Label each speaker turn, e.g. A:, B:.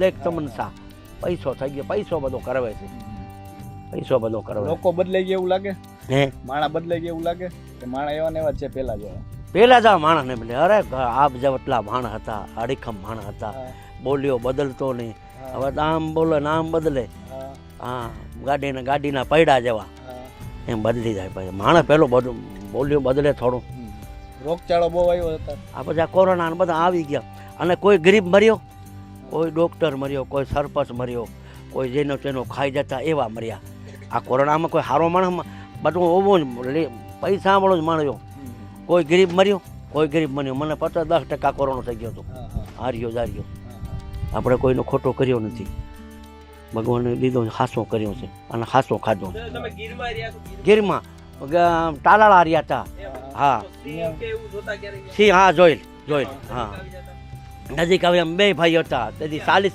A: દેખ તમને સા પૈસો થઈ ગયો, પૈસો બધો કરવે છે, પૈસો બધો કરવે.
B: લોકો બદલાઈ ગયા એવું લાગે,
A: હે
B: માણા બદલાઈ ગયા એવું લાગે કે માણા એવા ને એવા જ છે પેલા જેવા?
A: પેલા જ આ માણસ ને બદલે, અરે આપ જેટલા માણસ હતા, અડીખમ માણસ હતા, બોલ્યો બદલતો નહીં. હવે તો આમ બોલે ને આમ બદલે, હા ગાડીના પૈડા જેવા એમ બદલી જાય. પછી માણસ પેલો બધું બોલ્યો બદલે થોડું.
B: રોગચાળો બહુ આવ્યો હતા.
A: આ પછી આ કોરોના ને બધા આવી ગયા, અને કોઈ ગરીબ મર્યો, કોઈ ડૉક્ટર મર્યો, કોઈ સરપંચ મર્યો, કોઈ જેનો તેનો ખાઈ જતા એવા મર્યા. આ કોરોનામાં કોઈ સારો માણસ બધું ઓવું જ પૈસા વાળો જ માણ્યો. કોઈ ગરીબ મર્યો, કોઈ ગરીબ મર્યો. મને 50-10% કોરોના થઈ ગયો હતો. હાર્યો જાર્યો. આપણે કોઈનો ખોટો કર્યો નથી, ભગવાને લીધો હાસો કર્યો છે અને હાસો ખાધો. ગીરમાં ટાલાળા રહ્યા હતા. હા સિંહ, હા જોઈલ હા નજીક આવે. એમ બે ભાઈ હતા તેથી 40